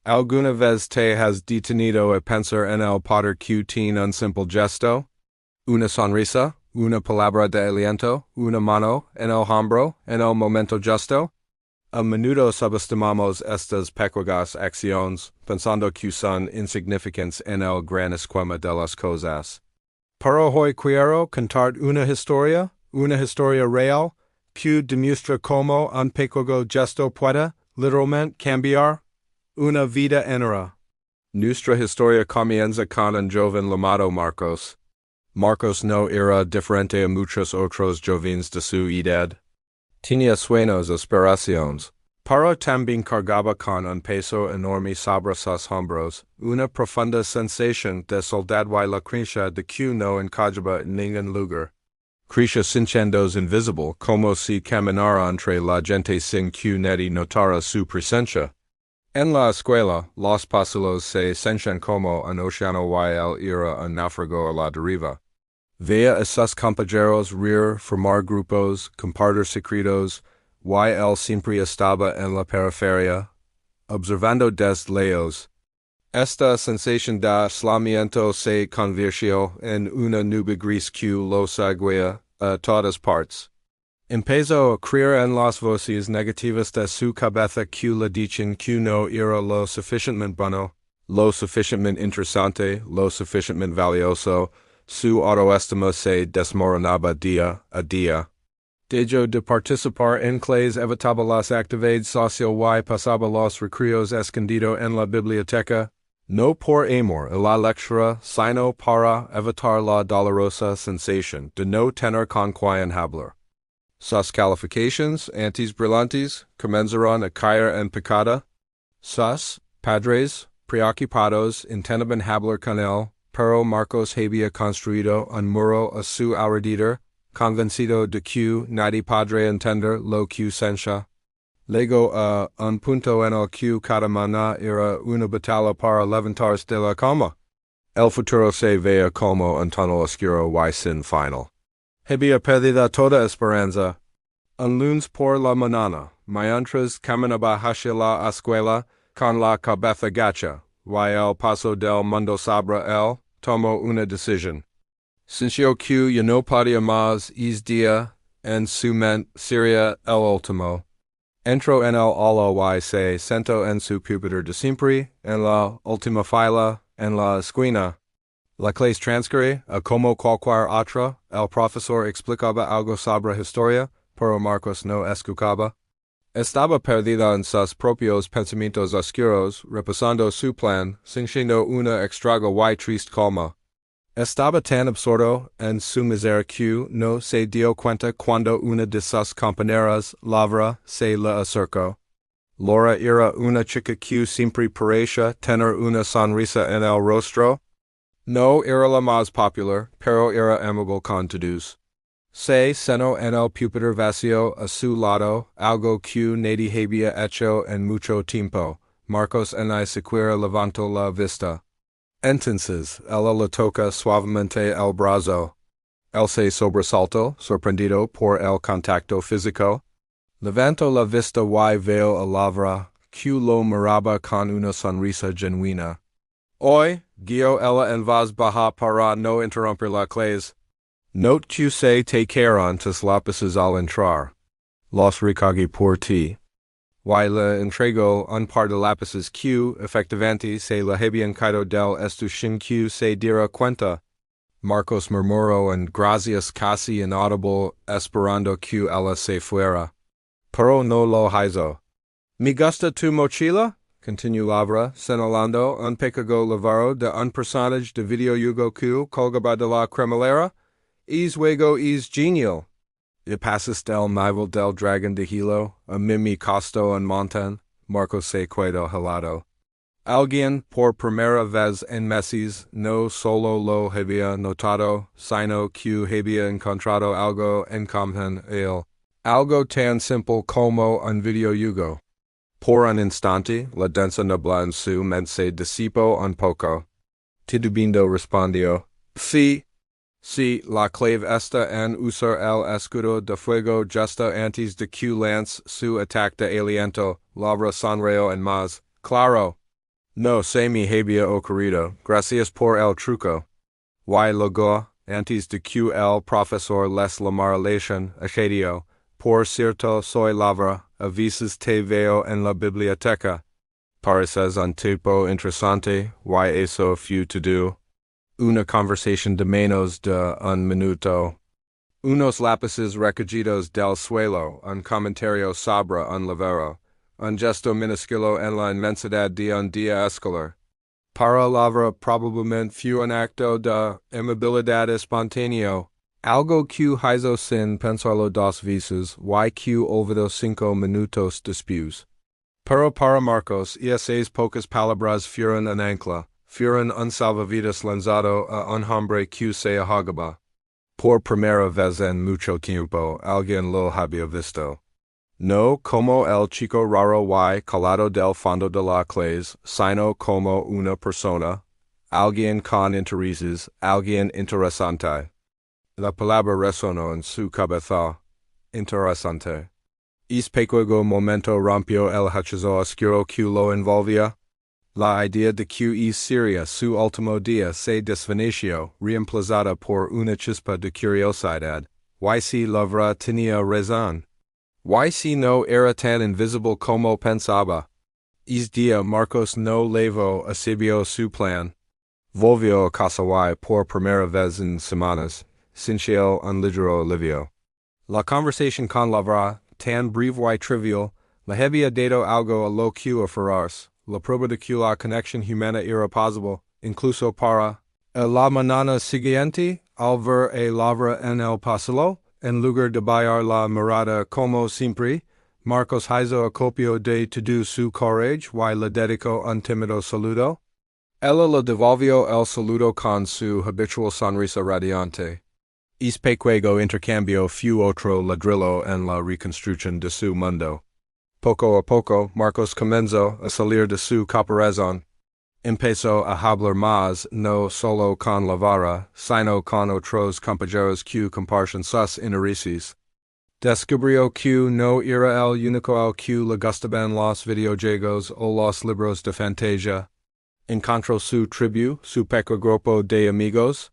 Alguna vez te has detenido a pensar en el poder que tiene un simple gesto? Una sonrisa, una palabra de aliento, una mano en el hombro, en el momento justo? A menudo subestimamos estas pequeñas acciones, pensando que son insignificantes en el gran esquema de las cosas. Pero hoy quiero contar una historia real, que demuestra cómo un pequeño gesto puede, literalmente, cambiar una vida entera. Nuestra historia comienza con un joven llamado Marcos. Marcos no era diferente a muchos otros jóvenes de su edad. Tenía sueños, aspiraciones, pero también cargaba con un peso enorme sobre sus hombros, una profunda sensación de soledad y la creencia de que no encajaba en ningún lugar. Creencia sintiéndose invisible, como si caminara entre la gente sin que nadie notara su presencia. En la escuela, los pasillos se sentían como un océano y él era un náufrago a la deriva. Veía a sus compañeros reír, formar grupos, compartir secretos, y él siempre estaba en la periferia, observando desde lejos. Esta sensación de aislamiento se convirtió en una nube gris que lo seguía a todas partes. Empezó a creer en las voces negativas de su cabeza que le decían que no era lo suficientemente bueno, lo suficientemente interesante, lo suficientemente valioso. Su autoestima se desmoronaba día a día. Dejó de participar en clases evitaba las actividades sociales y pasaba los recreos escondido en la biblioteca, no por amor a la lectura, sino para evitar la dolorosa sensación de no tener con quien hablar. Sus calificaciones, antes brillantes, comenzaron a caer en picada. Sus padres, preocupados, intentaban hablar con él, pero Marcos había construido un muro a su alrededor, convencido de que nadie podría entender lo que sentía. Llegó a un punto en el que cada mañana era una batalla para levantarse de la cama. El futuro se veía como un túnel oscuro y sin final. Había perdido toda esperanza. Un lunes por la mañana, mientras caminaba hacia la escuela, con la cabeza gacha, y el paso del mundo sobre él, tomó una decisión. Sintió que ya no podía más ese día, en su mente sería el último. Entró en el aula y se sentó en su pupitre de siempre, en la última fila, en la esquina. La clase transcurría, como cualquier otra, el profesor explicaba algo sobre historia, pero Marcos no escuchaba. Estaba perdido en sus propios pensamientos oscuros, repasando su plan, sintiendo una extraña y triste calma. Estaba tan absorto en su miseria que no se dio cuenta cuando una de sus compañeras, Laura, se le acercó. Laura era una chica que siempre parecía tener una sonrisa en el rostro. No era la más popular, pero era amable con todos. Se sentó en el pupitre vacío a su lado, algo que nadie había hecho en mucho tiempo. Marcos en la sequera levantó la vista. Entonces, ella le toca suavemente el brazo. Él se sobresaltó, sorprendido por el contacto físico. Levantó la vista y veo a Laura, que lo miraba con una sonrisa genuina. Hoy, guió ella en voz baja para no interrumpir la clase. Note que se te caerán tus lápices al entrar. Los recogí por ti. Y le entregó un par de lápices que, efectivamente, se le habían caído del estuche que se diera cuenta. Marcos murmuró en gracias casi inaudible, esperando que ella se fuera. Pero no lo hizo. ¿Me gusta tu mochila? Continuó Laura, señalando un pequeño librero de un personaje de videojuego que colgaba de la cremallera. Es juego es genial. Y pasas del nivel del dragón de Hilo, a mí me costó un montón. Marcos se quedó helado. Alguien, por primera vez en meses, no solo lo había notado, sino que había encontrado algo en común él. Algo tan simple como un videojuego. Por un instante, la densa neblina en su mente se disipó un poco. Titubeando respondió, sí. Sí, la clave está en usar el escudo de fuego justo antes de que lance su ataque de aliento. Laura sonrió en más. Claro. No sé mi había ocurrido, gracias por el truco. Y luego, antes de que el profesor les llamara la atención, por cierto soy lavra, a veces te veo en la biblioteca. Pareces un tipo interesante, y eso fue todo. Una conversación de menos de un minuto. Unos lápices recogidos del suelo, un comentario sobre un libro, un gesto minúsculo en la inmensidad de un día escolar. Para lavra probablemente fue un acto de amabilidad espontáneo, algo que hizo sin pensarlo dos veces, y que olvidó 5 minutos después. Pero para Marcos, esas pocas palabras fueron un ancla, fueron un salvavidas lanzado a un hombre que se ahogaba. Por primera vez en mucho tiempo, alguien lo había visto. No como el chico raro y calado del fondo de la clase, sino como una persona, alguien con intereses, alguien interesante. La palabra resonó en su cabeza. Interesante. Es pequeño momento rompió el hechizo oscuro que lo envolvía. La idea de que sería su último día se desvaneció, reemplazada por una chispa de curiosidad. Y si Lavra tenía razón. Y si no era tan invisible como pensaba. Ese día Marcos no levó a serio su plan. Volvió a casa y por primera vez en semanas, sin él un ligero alivio. La conversación con Lavra, tan breve y trivial, le había dado algo a lo que aferrarse. La prueba de que la conexión humana era posible, incluso para la mañana siguiente, al ver a Lavra en el pasillo, en lugar de bajar la mirada como siempre, Marcos hizo acopio de todo su coraje y le dedicó un tímido saludo. Ella le devolvió el saludo con su habitual sonrisa radiante. Es pequeño intercambio fue otro ladrillo en la reconstrucción de su mundo. Poco a poco, Marcos comenzó a salir de su caparazón. Empezó a hablar más, no solo con Lavra, sino con otros compañeros que comparten sus intereses. Descubrió que no era el único al que le gustaban los videojuegos o los libros de fantasía. Encontró su tribu, su pequeño grupo de amigos.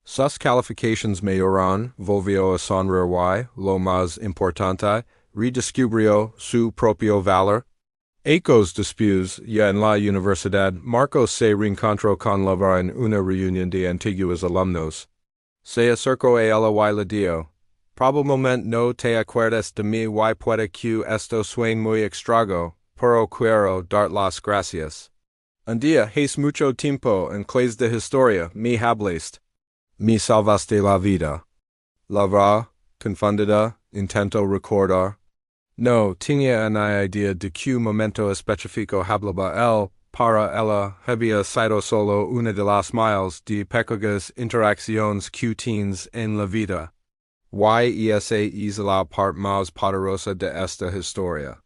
Sus califications mejoraron, volvió a sonreír y, lo más importante, redescubrió su propio valor. Ecos después, ya en la universidad, Marcos se reencontró con Lavra en una reunión de antiguos alumnos. Se acercó a ella y le dijo, probablemente no te acuerdas de mí y puede que esto suene muy extraño, pero quiero dar las gracias. Un día hace mucho tiempo en clase de historia me hablaste. Me salvaste la vida. Lavra, confundida, intento recordar. No tenía una idea de qué momento específico hablaba él, para ella había sido solo una de las miles de pequeñas interacciones que tienes en la vida. Y esa es la parte más poderosa de esta historia.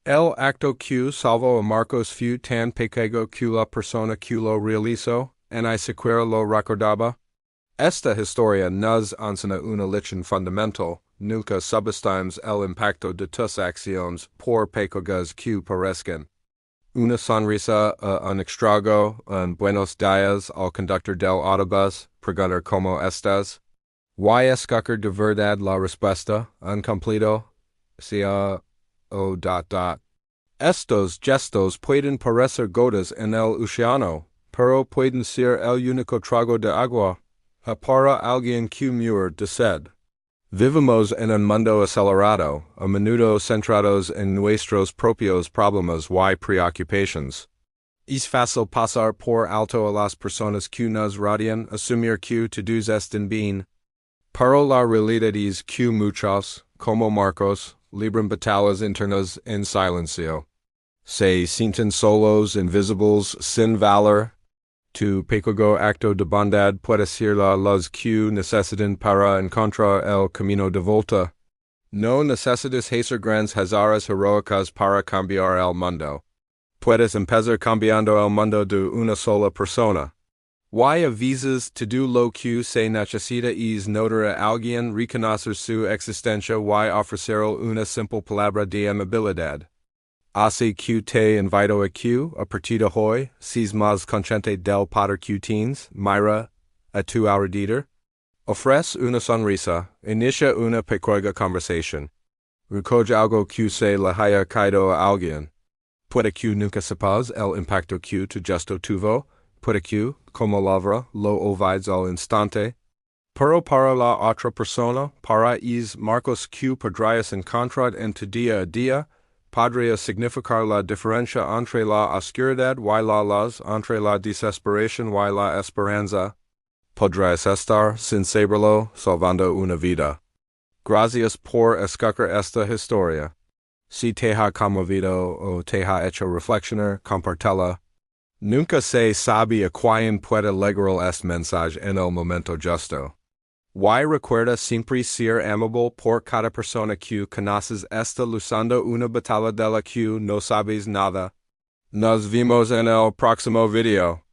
El acto que salvó a Marcos fue tan pequeño que la persona que lo realizó, ni siquiera lo recordaba. Esta historia nos enseña una lección fundamental. Nunca subestimes el impacto de tus acciones, por pequeñas que parezcan. Una sonrisa a un extraño, un buenos días al conductor del autobús, preguntar cómo estás. Y escoger de verdad la respuesta, un cumplido, sea o ... Estos gestos pueden parecer gotas en el océano, pero pueden ser el único trago de agua. Para alguien que muere de sed. Vivimos en un mundo acelerado, a menudo centrados en nuestros propios problemas y preocupaciones. Es fácil pasar por alto a las personas que nos rodean, asumir que todos están bien. Pero la realidad es que muchos, como Marcos, libran batallas internas en silencio. Se sienten solos, invisibles, sin valor. Tu pequeño acto de bondad puede ser la luz que necesitan para encontrar el camino de volta. No necesitas hacer grandes hazaras heroicas para cambiar el mundo. Puedes empezar cambiando el mundo de una sola persona. Y a veces todo lo que se necesita es notar a alguien, reconocer su existencia y ofrecer una simple palabra de amabilidad. Así que te invito a partir de hoy, seas más consciente del poder que tienes, mira a tu alrededor. Ofrece una sonrisa, inicia una pequeña conversación. Recoge algo que se le haya caído a alguien. Puede que nunca sepas el impacto que tu gesto tuvo, puede que, como logra, lo olvides al instante. Pero para la otra persona, para es marcos que podrías encontrar en tu día a día, podría significar la diferencia entre la oscuridad y la luz, entre la desesperación y la esperanza. Podrías estar, sin saberlo, salvando una vida. Gracias por escuchar esta historia. Si te ha conmovido o te ha hecho reflexionar, compártela. Nunca se sabe a quién puede llegar este mensaje en el momento justo. Y recuerda siempre ser amable por cada persona que conoces. Está luchando una batalla de la que no sabes nada. Nos vemos en el próximo video.